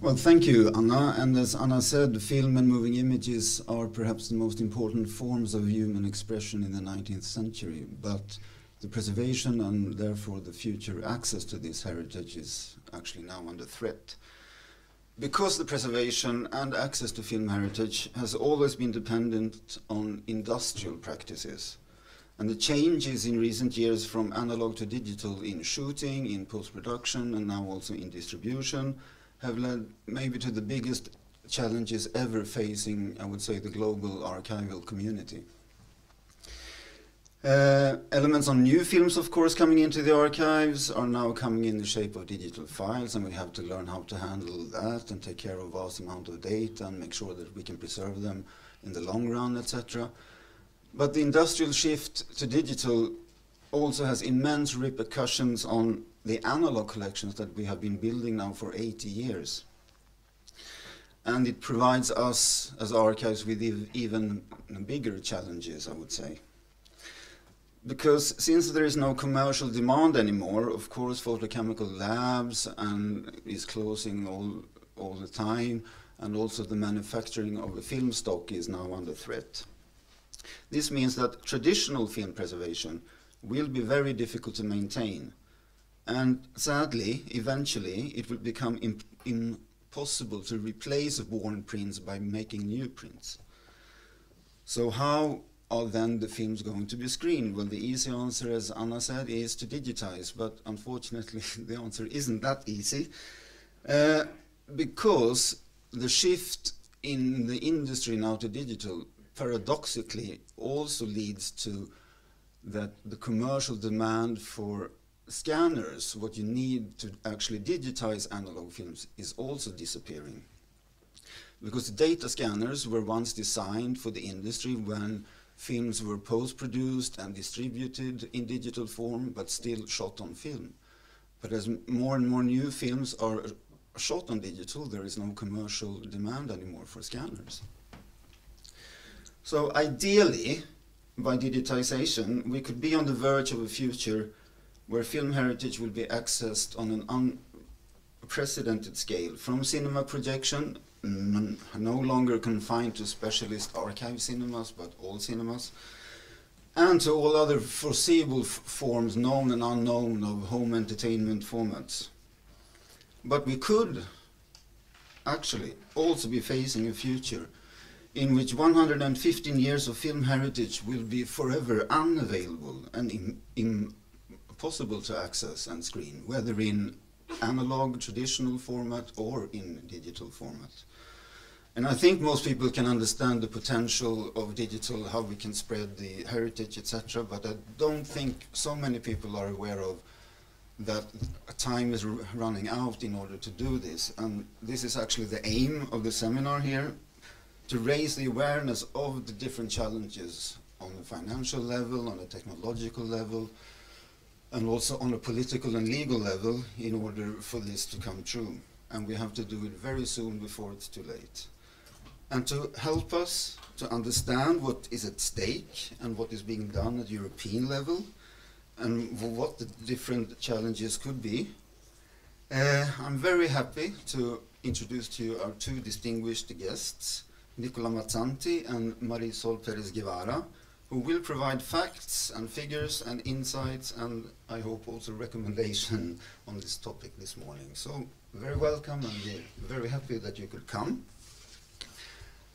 Well, thank you, Anna. And as Anna said, film and moving images are perhaps the most important forms of human expression in the 19th century. But the preservation and therefore the future access to this heritage is actually now under threat. Because the preservation and access to film heritage has always been dependent on industrial practices. And the changes in recent years from analog to digital in shooting, in post-production, and now also in distribution have led maybe to the biggest challenges ever facing, I would say, the global archival community. Elements on new films, of course, coming into the archives are now coming in the shape of digital files, and we have to learn how to handle that and take care of vast amount of data and make sure that we can preserve them in the long run, etc. But the industrial shift to digital also has immense repercussions on the analog collections that we have been building now for 80 years. And it provides us as archives with even bigger challenges, I would say. Because since there is no commercial demand anymore, of course, photochemical labs is closing all the time, and also the manufacturing of the film stock is now under threat. This means that traditional film preservation will be very difficult to maintain. And sadly, eventually, it will become impossible to replace worn prints by making new prints. So how are then the films going to be screened? Well, the easy answer, as Anna said, is to digitize, but unfortunately the answer isn't that easy, because the shift in the industry now to digital paradoxically also leads to that the commercial demand for scanners, what you need to actually digitize analog films, is also disappearing. Because data scanners were once designed for the industry when films were post-produced and distributed in digital form, but still shot on film. But as more and more new films are shot on digital, there is no commercial demand anymore for scanners. So ideally, by digitization, we could be on the verge of a future where film heritage will be accessed on an unprecedented scale, from cinema projection, no longer confined to specialist archive cinemas, but all cinemas, and to all other foreseeable forms, known and unknown, of home entertainment formats. But we could actually also be facing a future in which 115 years of film heritage will be forever unavailable and impossible to access and screen, whether in analog, traditional format or in digital format. And I think most people can understand the potential of digital, how we can spread the heritage, etc. But I don't think so many people are aware of that time is running out in order to do this. And this is actually the aim of the seminar here, to raise the awareness of the different challenges on the financial level, on a technological level, and also on a political and legal level in order for this to come true. And we have to do it very soon before it's too late. And to help us to understand what is at stake and what is being done at European level and what the different challenges could be, I'm very happy to introduce to you our two distinguished guests, Nicola Mazzanti and Marisol Perez Guevara, who will provide facts and figures and insights and I hope also recommendation on this topic this morning. So very welcome, and we're very happy that you could come.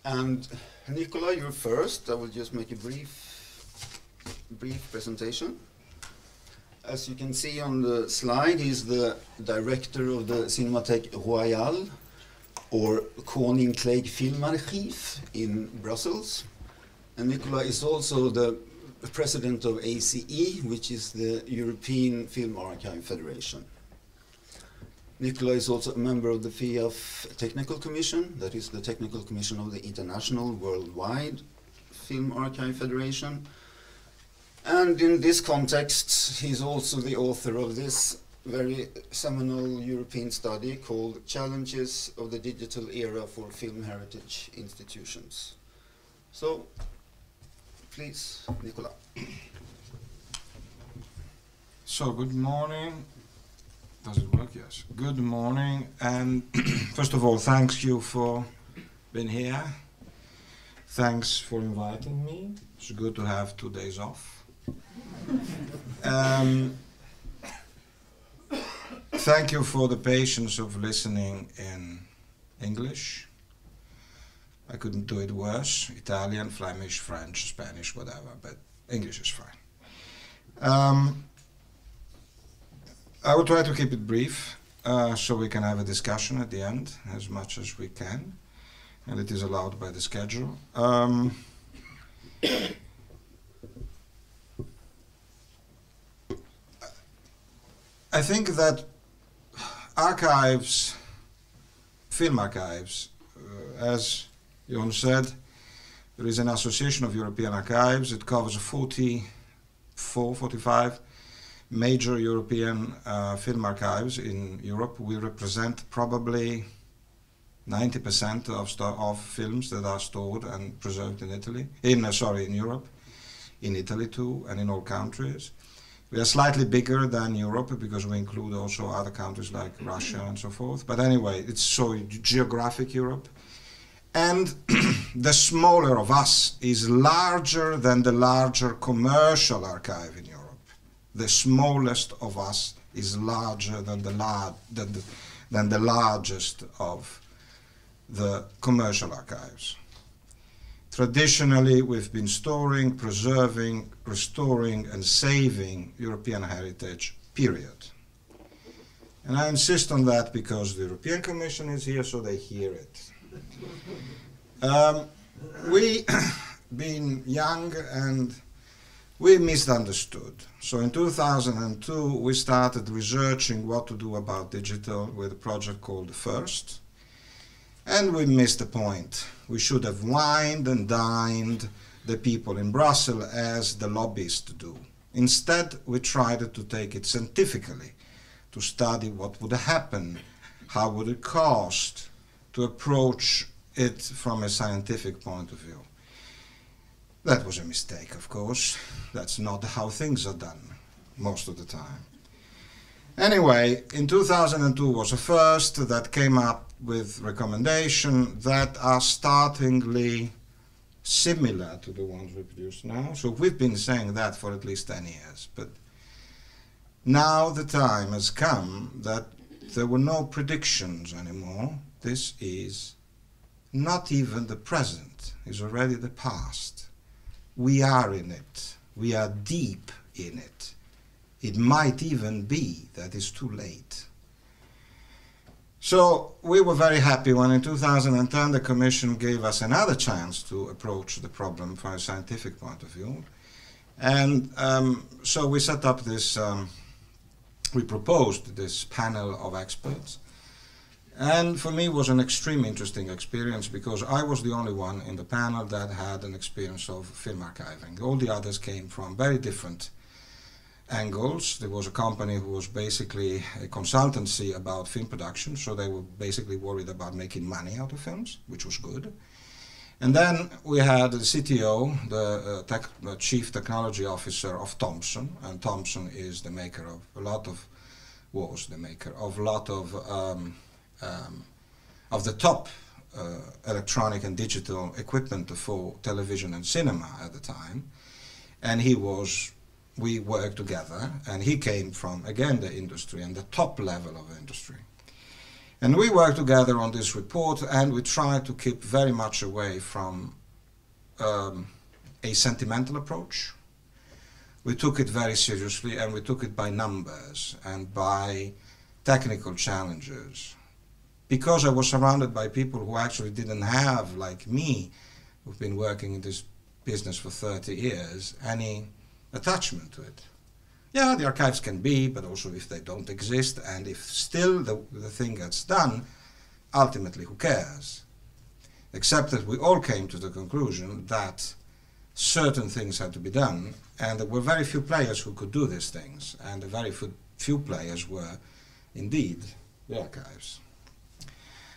And Nicola, you're first. I will just make a brief presentation. As you can see on the slide, he's the director of the Cinémathèque Royale, or Koninklijk Filmarchief in Brussels. And Nicola is also the president of ACE, which is the European Film Archive Federation. Nicola is also a member of the FIAF Technical Commission, that is the Technical Commission of the International Worldwide Film Archive Federation. And in this context, he's also the author of this very seminal European study called Challenges of the Digital Era for Film Heritage Institutions. So, please, Nicola. So, good morning. Does it work? Yes. Good morning, and first of all, thanks you for being here. Thanks for inviting me. It's good to have 2 days off. Thank you for the patience of listening in English. I couldn't do it worse. Italian, Flemish, French, Spanish, whatever, but English is fine. I will try to keep it brief, so we can have a discussion at the end, as much as we can, and it is allowed by the schedule. I think that archives, film archives, as Jon said, there is an Association of European Archives. It covers 45 major European film archives in Europe. We represent probably 90% of films that are stored and preserved in Italy, in Europe, in Italy too, and in all countries. We are slightly bigger than Europe because we include also other countries like Russia and so forth. But anyway, it's so geographic Europe. And the smaller of us is larger than the larger commercial archive in Europe. The smallest of us is larger than the largest of the commercial archives. Traditionally, we've been storing, preserving, restoring, and saving European heritage, period. And I insist on that because the European Commission is here, so they hear it. We, being young, and we misunderstood. So in 2002, we started researching what to do about digital with a project called FIRST. And we missed the point. We should have wined and dined the people in Brussels as the lobbyists do. Instead, we tried to take it scientifically, to study what would happen, how would it cost, to approach it from a scientific point of view. That was a mistake, of course. That's not how things are done most of the time. Anyway, in 2002 was a first that came up with recommendations that are startlingly similar to the ones we produce now. So we've been saying that for at least 10 years. But now the time has come that there were no predictions anymore. This is not even the present, it's already the past. We are in it. We are deep in it. It might even be that it's too late. So we were very happy when in 2010 the Commission gave us another chance to approach the problem from a scientific point of view. And so we set up this, we proposed this panel of experts. And for me it was an extremely interesting experience because I was the only one in the panel that had an experience of film archiving. All the others came from very different angles. There was a company who was basically a consultancy about film production, so they were basically worried about making money out of films, which was good. And then we had the CTO, the Chief Technology Officer of Thomson, and Thomson is the maker of a lot of, was the maker of a lot of the top electronic and digital equipment for television and cinema at the time. And we worked together, and he came from, again, the industry and the top level of the industry. And we worked together on this report, and we tried to keep very much away from a sentimental approach. We took it very seriously, and we took it by numbers and by technical challenges. Because I was surrounded by people who actually didn't have, like me, who've been working in this business for 30 years, any attachment to it. Yeah, the archives can be, but also if they don't exist, and if still the thing gets done, ultimately who cares? Except that we all came to the conclusion that certain things had to be done, and there were very few players who could do these things, and the very few players were indeed the archives.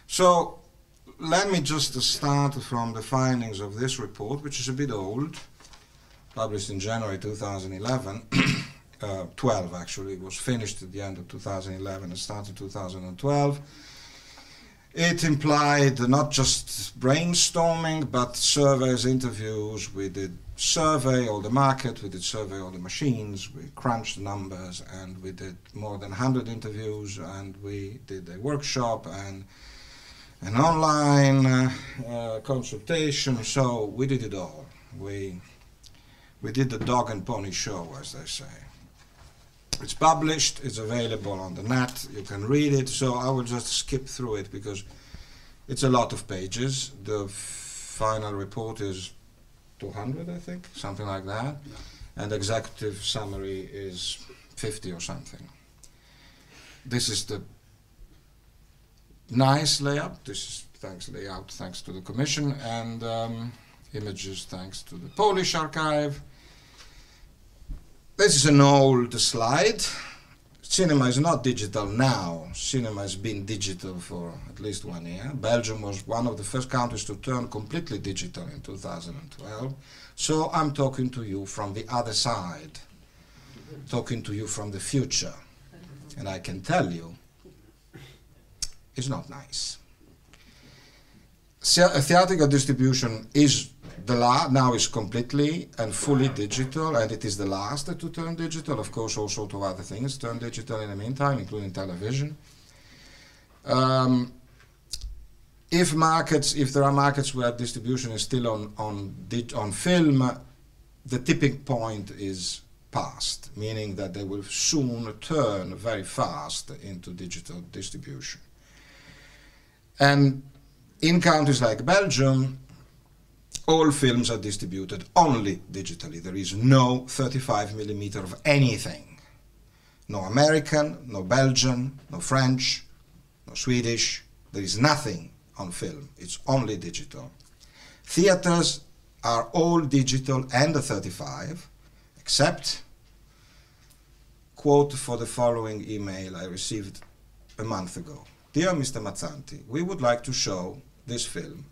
So let me just start from the findings of this report, which is a bit old, published in January 2011. 12 actually. It was finished at the end of 2011 and started 2012. It implied not just brainstorming, but surveys, interviews. We did survey all the market, we did survey all the machines, we crunched the numbers, and we did more than 100 interviews, and we did a workshop and an online consultation. So we did it all. We did the dog and pony show, as they say. It's published, it's available on the net, you can read it, so I will just skip through it because it's a lot of pages. The final report is 200, I think, something like that, and the executive summary is 50 or something. This is the nice layout. This is thanks to the commission, and images thanks to the Polish archive. This is an old slide. Cinema is not digital now. Cinema has been digital for at least 1 year. Belgium was one of the first countries to turn completely digital in 2012. So I'm talking to you from the other side, talking to you from the future. And I can tell you, it's not nice. Theatrical distribution is now is completely and fully digital, and it is the last to turn digital. Of course, all sorts of other things turn digital in the meantime, including television. If there are markets where distribution is still on film, the tipping point is past, meaning that they will soon turn very fast into digital distribution. And in countries like Belgium, all films are distributed only digitally. There is no 35mm of anything. No American, no Belgian, no French, no Swedish. There is nothing on film. It's only digital. Theaters are all digital and the 35, except, quote for the following email I received a month ago. Dear Mr. Mazzanti, we would like to show this film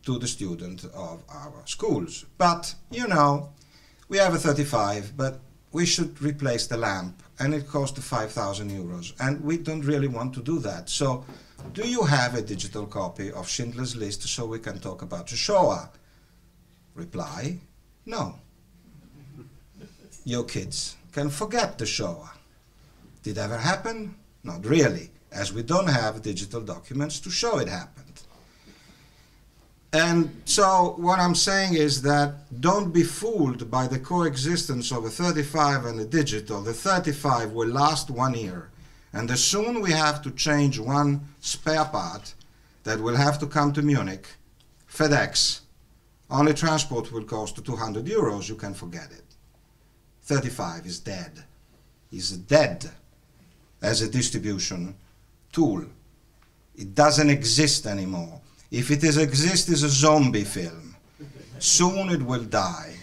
to the student of our schools. But, you know, we have a 35, but we should replace the lamp, and it costs 5,000 euros, and we don't really want to do that. So, do you have a digital copy of Schindler's List so we can talk about the Shoah? Reply, no. Your kids can forget the Shoah. Did it ever happen? Not really, as we don't have digital documents to show it happened. And so what I'm saying is that don't be fooled by the coexistence of a 35 and a digital. The 35 will last 1 year. And as soon we have to change one spare part that will have to come to Munich, FedEx, only transport will cost 200 euros, you can forget it. 35 is dead. Is dead as a distribution tool. It doesn't exist anymore. If it exists, it's a zombie film. Soon it will die.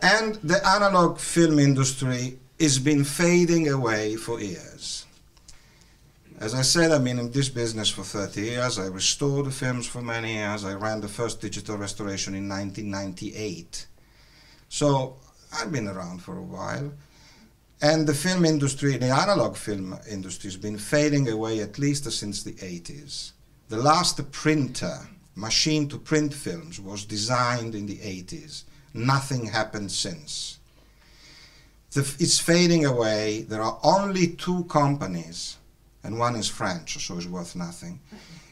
And the analog film industry has been fading away for years. As I said, I've been in this business for 30 years. I restored the films for many years. I ran the first digital restoration in 1998. So I've been around for a while. And the film industry, the analog film industry, has been fading away at least since the 80s. The last printer, machine to print films, was designed in the 80s. Nothing happened since. It's fading away. There are only 2 companies, and one is French, so it's worth nothing,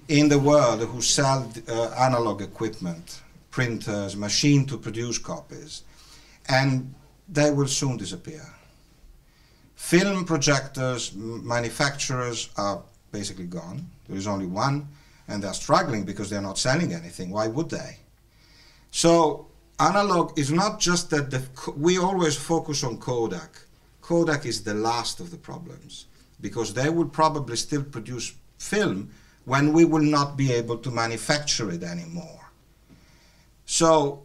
in the world who sell analog equipment, printers, machine to produce copies, and they will soon disappear. Film projectors, manufacturers are basically gone. There is only one, and they're struggling because they're not selling anything. Why would they? So analog is not just that we always focus on Kodak. Kodak is the last of the problems because they will probably still produce film when we will not be able to manufacture it anymore. So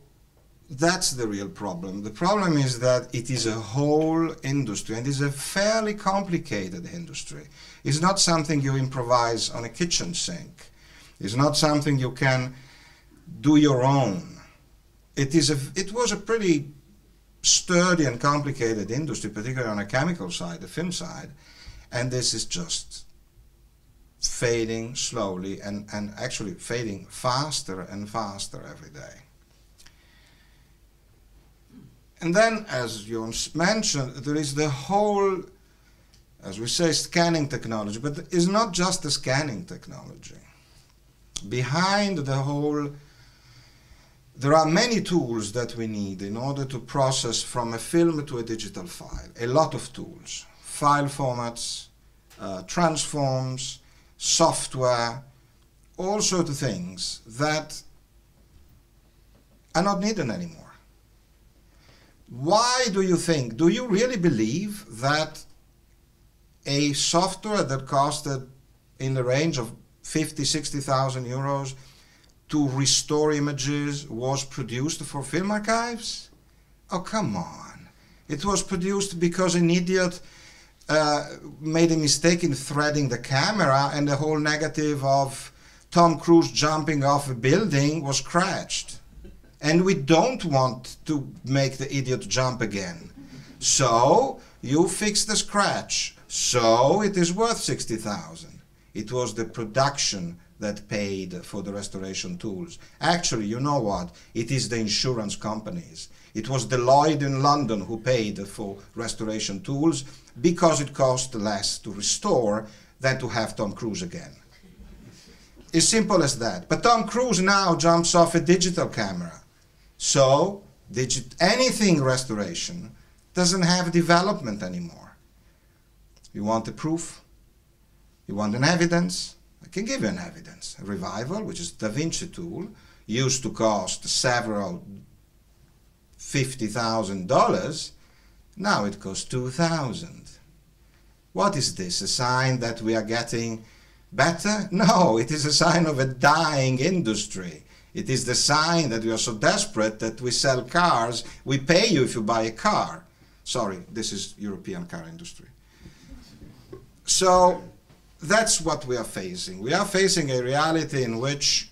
that's the real problem. The problem is that it is a whole industry, and it's a fairly complicated industry. It's not something you improvise on a kitchen sink. It's not something you can do your own. It was a pretty sturdy and complicated industry, particularly on a chemical side, the film side, and this is just fading slowly and actually fading faster and faster every day. And then, as Jon mentioned, there is the whole, as we say, scanning technology, but it's not just the scanning technology. Behind the whole, there are many tools that we need in order to process from a film to a digital file. A lot of tools, file formats, transforms, software, all sorts of things that are not needed anymore. Why do you think, do you really believe that a software that costed in the range of 50, 60,000 euros to restore images was produced for film archives? Oh, come on. It was produced because an idiot made a mistake in threading the camera and the whole negative of Tom Cruise jumping off a building was scratched. And we don't want to make the idiot jump again. So you fix the scratch. So it is worth 60,000. It was the production that paid for the restoration tools. Actually, you know what? It is the insurance companies. It was Deloitte in London who paid for restoration tools because it cost less to restore than to have Tom Cruise again. It's simple as that. But Tom Cruise now jumps off a digital camera. So anything restoration doesn't have development anymore. You want a proof? You want an evidence? I can give you an evidence. A revival, which is Da Vinci tool, used to cost several $50,000. Now it costs $2,000. What is this? A sign that we are getting better? No, it is a sign of a dying industry. It is the sign that we are so desperate that we sell cars. We pay you if you buy a car. Sorry, this is European car industry. So that's what we are facing. We are facing a reality in which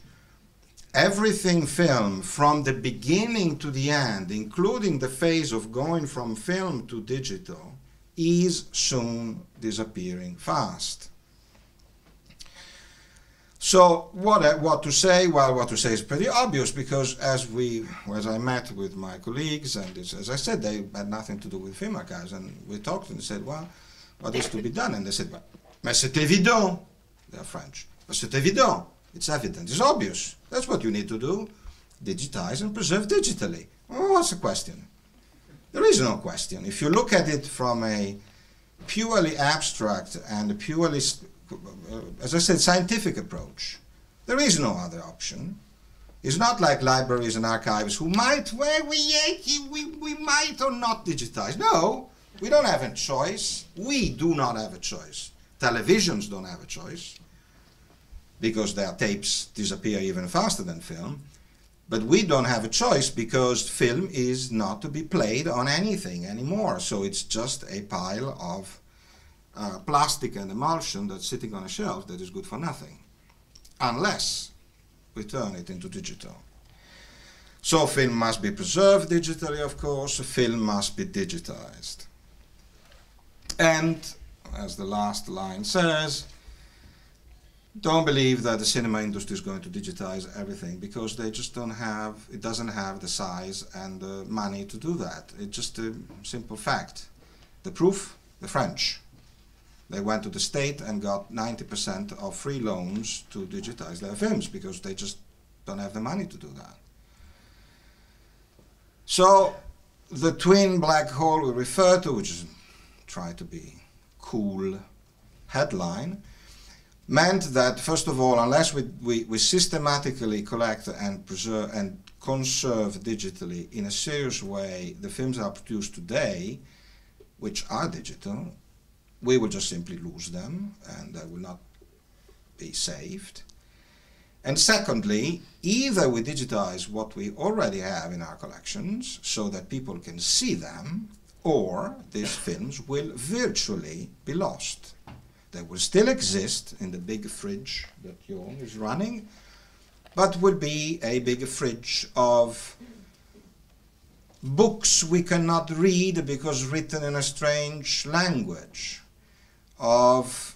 everything film, from the beginning to the end, including the phase of going from film to digital, is soon disappearing fast. So what to say? Well, what to say is pretty obvious, because as I met with my colleagues, and as I said, they had nothing to do with film archives, and we talked and said, well, what is to be done? And they said, well, mais c'est évident. They are French. But c'est évident. It's evident. It's obvious. That's what you need to do. Digitize and preserve digitally. Well, what's the question? There is no question. If you look at it from a purely abstract and purely, as I said, scientific approach, there is no other option. It's not like libraries and archives who might, well, we might or not digitize. No, we don't have a choice. We do not have a choice. Televisions don't have a choice, because their tapes disappear even faster than film. But we don't have a choice because film is not to be played on anything anymore. So it's just a pile of plastic and emulsion that's sitting on a shelf that is good for nothing, unless we turn it into digital. So film must be preserved digitally, of course. Film must be digitized. And, as the last line says, don't believe that the cinema industry is going to digitize everything, because they just don't have, it doesn't have the size and the money to do that. It's just a simple fact. The proof, the French. They went to the state and got 90% of free loans to digitize their films, because they just don't have the money to do that. So the twin black hole we refer to, which is try to be cool headline, meant that, first of all, unless we systematically collect and preserve and conserve digitally in a serious way the films that are produced today, which are digital, we will just simply lose them and they will not be saved. And secondly, either we digitize what we already have in our collections so that people can see them, or these films will virtually be lost. They will still exist in the big fridge that Jon is running, but will be a big fridge of books we cannot read because written in a strange language, of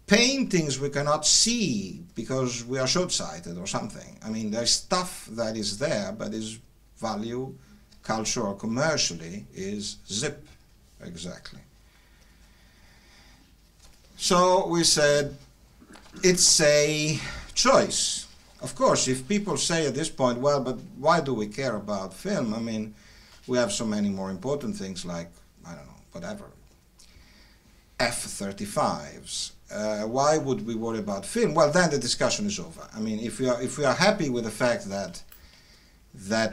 paintings we cannot see because we are short-sighted or something. I mean, there's stuff that is there, but its value, culture or commercially, is zip, exactly. So we said, it's a choice. Of course, if people say at this point, well, but why do we care about film? I mean, we have so many more important things like, I don't know, whatever, F-35s. Why would we worry about film? Well, then the discussion is over. I mean, if we are happy with the fact that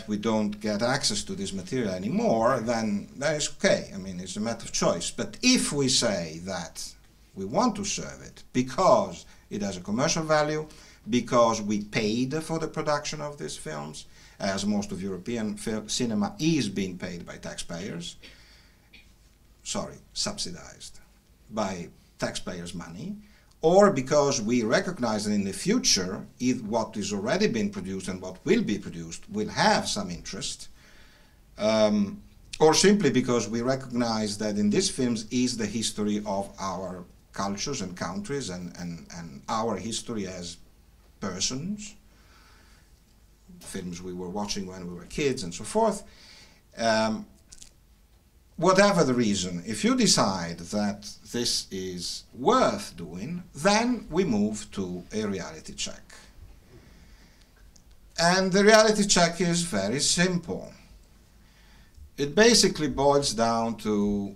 we don't get access to this material anymore, then that is okay. I mean, it's a matter of choice. But if we say that we want to serve it because it has a commercial value, because we paid for the production of these films, as most of European cinema is being paid by taxpayers, subsidized by taxpayers' money, or because we recognize that in the future, if what is already being produced and what will be produced will have some interest, or simply because we recognize that in these films is the history of our cultures and countries and our history as persons, films we were watching when we were kids and so forth. Whatever the reason, if you decide that this is worth doing, then we move to a reality check. And the reality check is very simple. It basically boils down to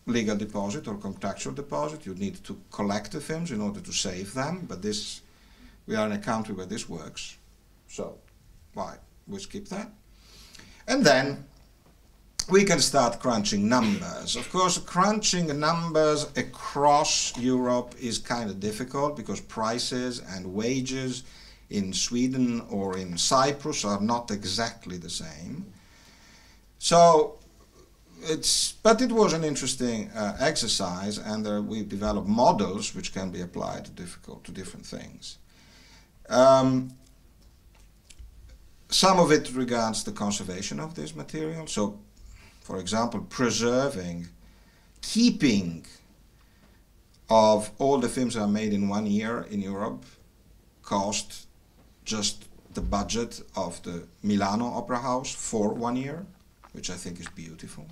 legal deposit or contractual deposit. You need to collect the films in order to save them, but this, we are in a country where this works, so why? We skip that. And then we can start crunching numbers. Of course, crunching numbers across Europe is kind of difficult because prices and wages in Sweden or in Cyprus are not exactly the same. So but it was an interesting exercise, and we developed models which can be applied to different things. Some of it regards the conservation of this material. So, for example, preserving, keeping of all the films that are made in 1 year in Europe cost just the budget of the Milano Opera House for 1 year, which I think is beautiful.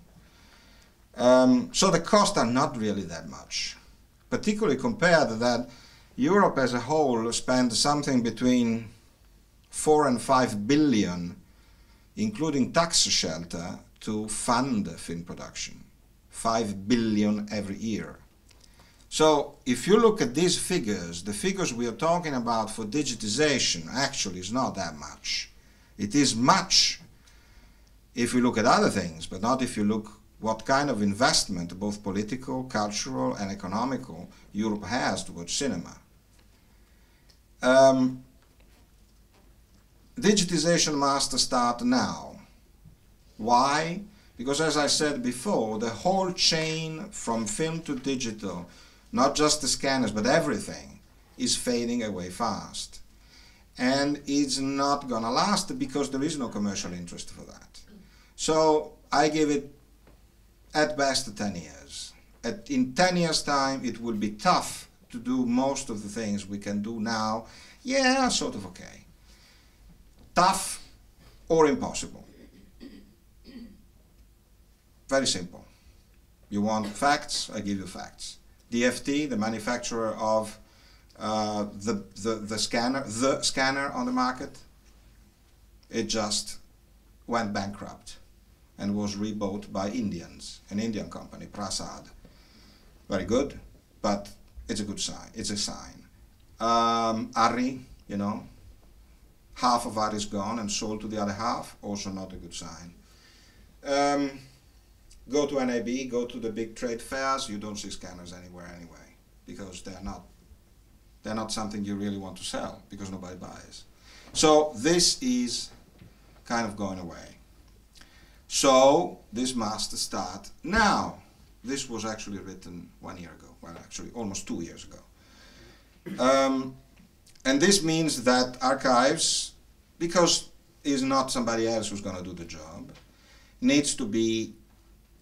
So the costs are not really that much, particularly compared to that Europe as a whole spent something between 4 and 5 billion, including tax shelter, to fund film production. 5 billion every year. So if you look at these figures, the figures we are talking about for digitization actually is not that much. It is much if you look at other things, but not if you look what kind of investment, both political, cultural, and economical, Europe has towards cinema. Digitization must start now. Why? Because, as I said before, the whole chain from film to digital, not just the scanners, but everything, is fading away fast. And it's not gonna last because there is no commercial interest for that. So I give it at best 10 years. In 10 years' time, it will be tough to do most of the things we can do now. Yeah, sort of okay. Tough or impossible. Very simple. You want facts? I give you facts. DFT, the manufacturer of the scanner on the market, it just went bankrupt and was rebought by Indians, an Indian company, Prasad. Very good, but it's a good sign. It's a sign. Arri, you know, half of Arri is gone and sold to the other half, also not a good sign. Go to NAB, go to the big trade fairs, you don't see scanners anywhere anyway, because they're not something you really want to sell, because nobody buys. So this is kind of going away. So this must start now. This was actually written 1 year ago, well actually almost 2 years ago. And this means that archives, because is not somebody else who's going to do the job. Needs to be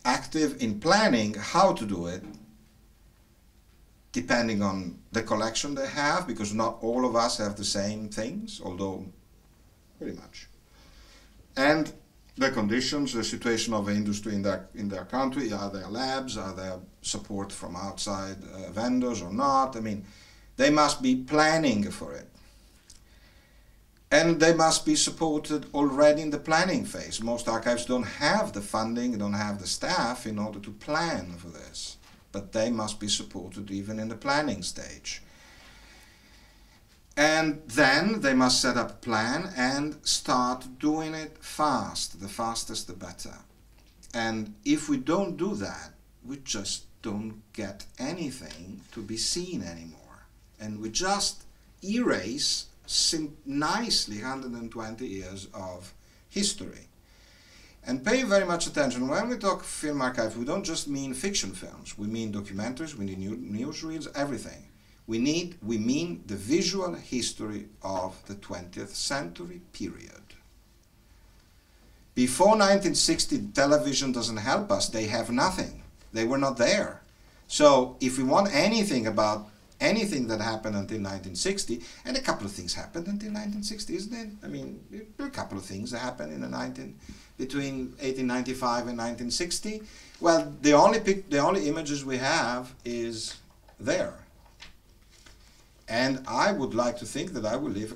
active in planning how to do it, depending on the collection they have, because not all of us have the same things, although pretty much. And the conditions, the situation of the industry in their country, are there labs, are there support from outside vendors or not? I mean, they must be planning for it. And they must be supported already in the planning phase. Most archives don't have the funding, don't have the staff in order to plan for this. But they must be supported even in the planning stage. And then they must set up a plan and start doing it fast. The fastest the better. And if we don't do that, we just don't get anything to be seen anymore. And we just erase nicely 120 years of history. And pay very much attention, when we talk film archive, we don't just mean fiction films. We mean documentaries, we need newsreels, everything. We mean the visual history of the 20th century period. Before 1960, television doesn't help us. They have nothing. They were not there. So if we want anything about anything that happened until 1960, and a couple of things happened until 1960, isn't it? I mean, a couple of things that happened in between 1895 and 1960. Well, the only images we have is there. And I would like to think that I will live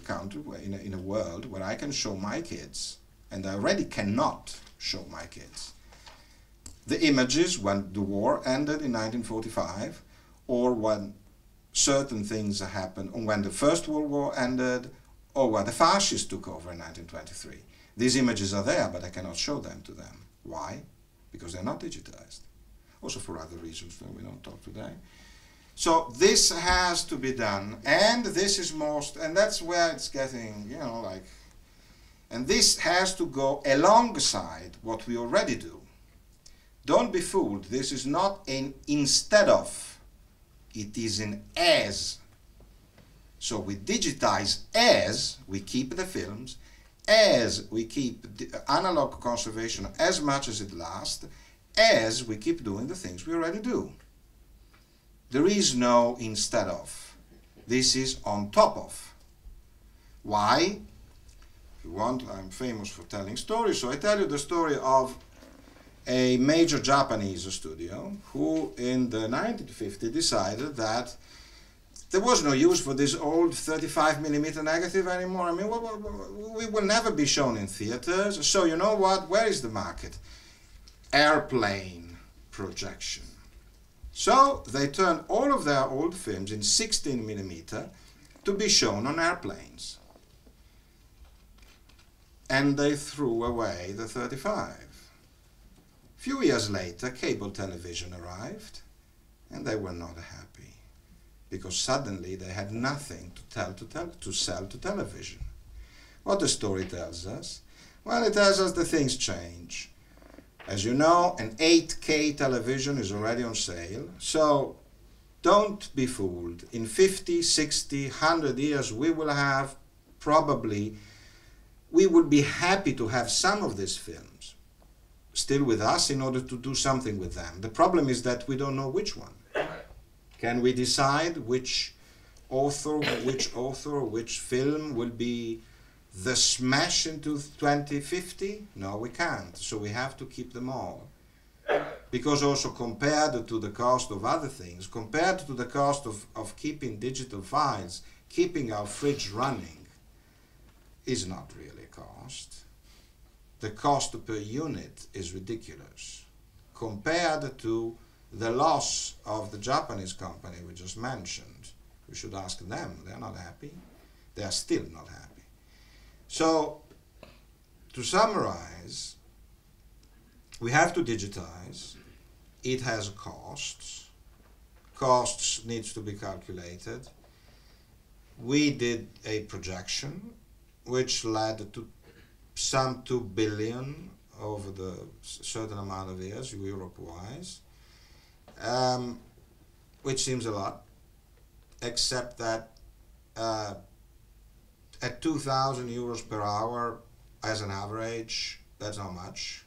in a world where I can show my kids, and I already cannot show my kids, the images when the war ended in 1945, or when certain things happened, or when the First World War ended, or when the fascists took over in 1923. These images are there, but I cannot show them to them. Why? Because they're not digitized. Also for other reasons that we don't talk today. So this has to be done, and this is and that's where it's getting, you know, like, and this has to go alongside what we already do. Don't be fooled, this is not an instead of, it is an as. So we digitize as we keep the films, as we keep the analog conservation as much as it lasts, as we keep doing the things we already do. There is no instead of. This is on top of. Why? If you want, I'm famous for telling stories, so I tell you the story of a major Japanese studio who in the 1950s decided that there was no use for this old 35mm negative anymore. I mean, we will never be shown in theaters, so you know what? Where is the market? Airplane projection. So they turned all of their old films in 16mm to be shown on airplanes. And they threw away the 35. A few years later, cable television arrived, and they were not happy, because suddenly they had nothing to sell to television. What the story tells us? Well, it tells us that things change. As you know, an 8K television is already on sale, so don't be fooled. In 50, 60, 100 years, we will be happy to have some of these films still with us in order to do something with them. The problem is that we don't know which one. Can we decide which author, which film will be the smash into 2050? No, we can't. So we have to keep them all. Because also compared to the cost of other things, compared to the cost of keeping digital files, keeping our fridge running is not really a cost. The cost per unit is ridiculous compared to the loss of the Japanese company we just mentioned. We should ask them. They're not happy. They are still not happy. So, to summarize, we have to digitize. It has costs. Costs needs to be calculated. We did a projection which led to some 2 billion over the certain amount of years, Europe-wise, which seems a lot, except that at 2,000 euros per hour, as an average, that's not much.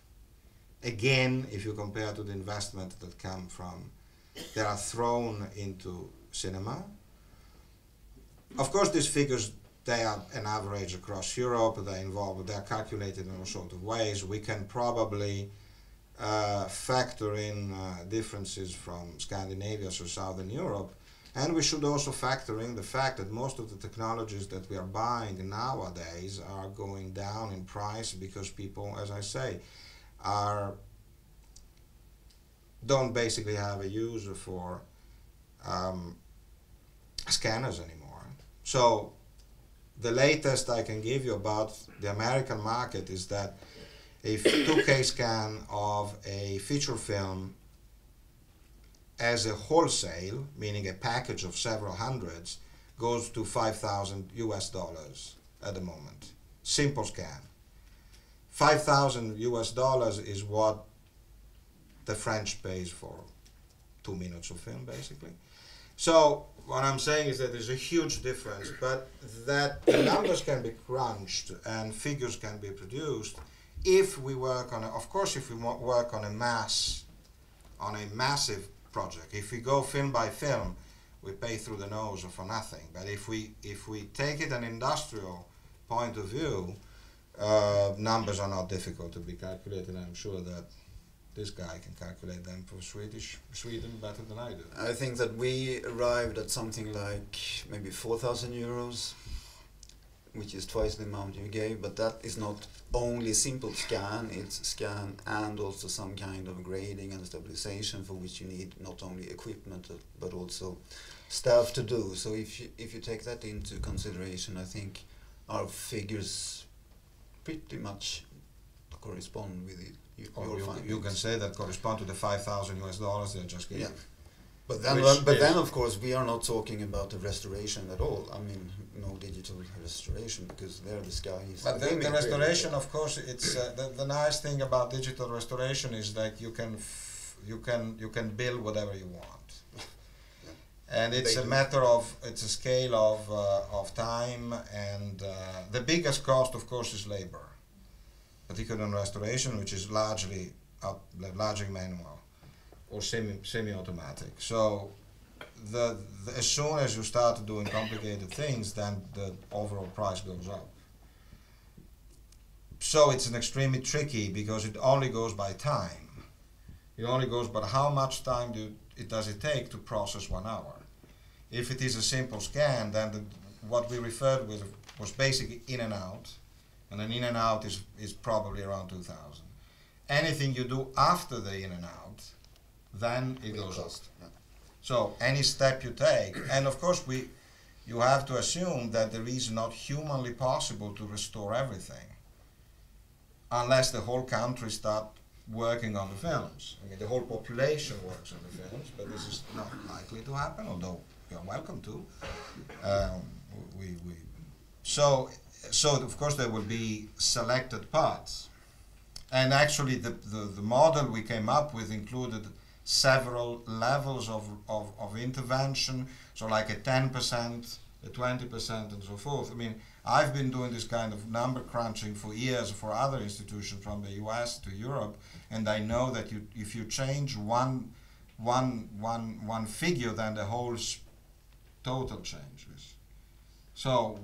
Again, if you compare to the investment that come from, that are thrown into cinema. Of course, these figures, they are an average across Europe. They're calculated in all sorts of ways. We can probably factor in differences from Scandinavia or Southern Europe, and we should also factor in the fact that most of the technologies that we are buying nowadays are going down in price because people, as I say, don't basically have a use for scanners anymore. So the latest I can give you about the American market is that a 2K scan of a feature film as a wholesale, meaning a package of several hundreds, goes to $5,000 US at the moment. Simple scan. $5,000 US is what the French pays for 2 minutes of film, basically. So what I'm saying is that there's a huge difference, but that the numbers can be crunched and figures can be produced if we work on of course, if we work on a massive project. If we go film by film, we pay through the nose or for nothing. But if we take it an industrial point of view, numbers are not difficult to be calculated. I'm sure that this guy can calculate them for Sweden better than I do. I think that we arrived at something like maybe 4,000 euros, which is twice the amount you gave, but that is not only simple scan, it's scan and also some kind of grading and stabilization, for which you need not only equipment but also staff to do. So if you take that into consideration, I think our figures pretty much correspond with it. You can say that correspond to the $5,000 US they just gave. Yeah. But then of course we are not talking about the restoration at all. I mean, no digital restoration, because there the sky is. But the restoration, of course, it's the nice thing about digital restoration is that you can build whatever you want, and it's a matter of a scale of time, and the biggest cost, of course, is labor, particularly in restoration, which is largely manual or semi-automatic. So as soon as you start doing complicated things, then the overall price goes up. So it's an extremely tricky, because it only goes by time. It only goes by how much time does it take to process 1 hour. If it is a simple scan, then what we referred with was basically in and out, and an in and out is probably around 2,000. Anything you do after the in and out, then it goes up. Yeah. So any step you take, and of course you have to assume that there is not humanly possible to restore everything, unless the whole country start working on the films. I mean, the whole population works on the films, but this is not likely to happen, although you're welcome to. So of course there will be selected parts. And actually the model we came up with included several levels of intervention, so like a 10%, a 20% and so forth. I mean, I've been doing this kind of number crunching for years for other institutions from the US to Europe, and I know that if you change one figure, then the whole total changes. So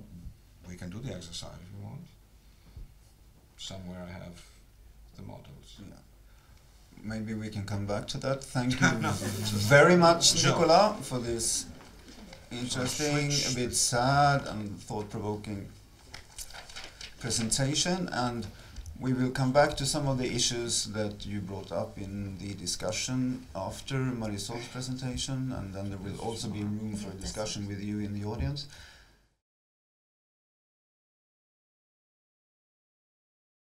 we can do the exercise if you want. Somewhere I have the models. Yeah. Maybe we can come back to that. Thank you very much, Nicola, for this interesting, a bit sad and thought-provoking presentation. And we will come back to some of the issues that you brought up in the discussion after Marisol's presentation, and then there will also be room for a discussion with you in the audience.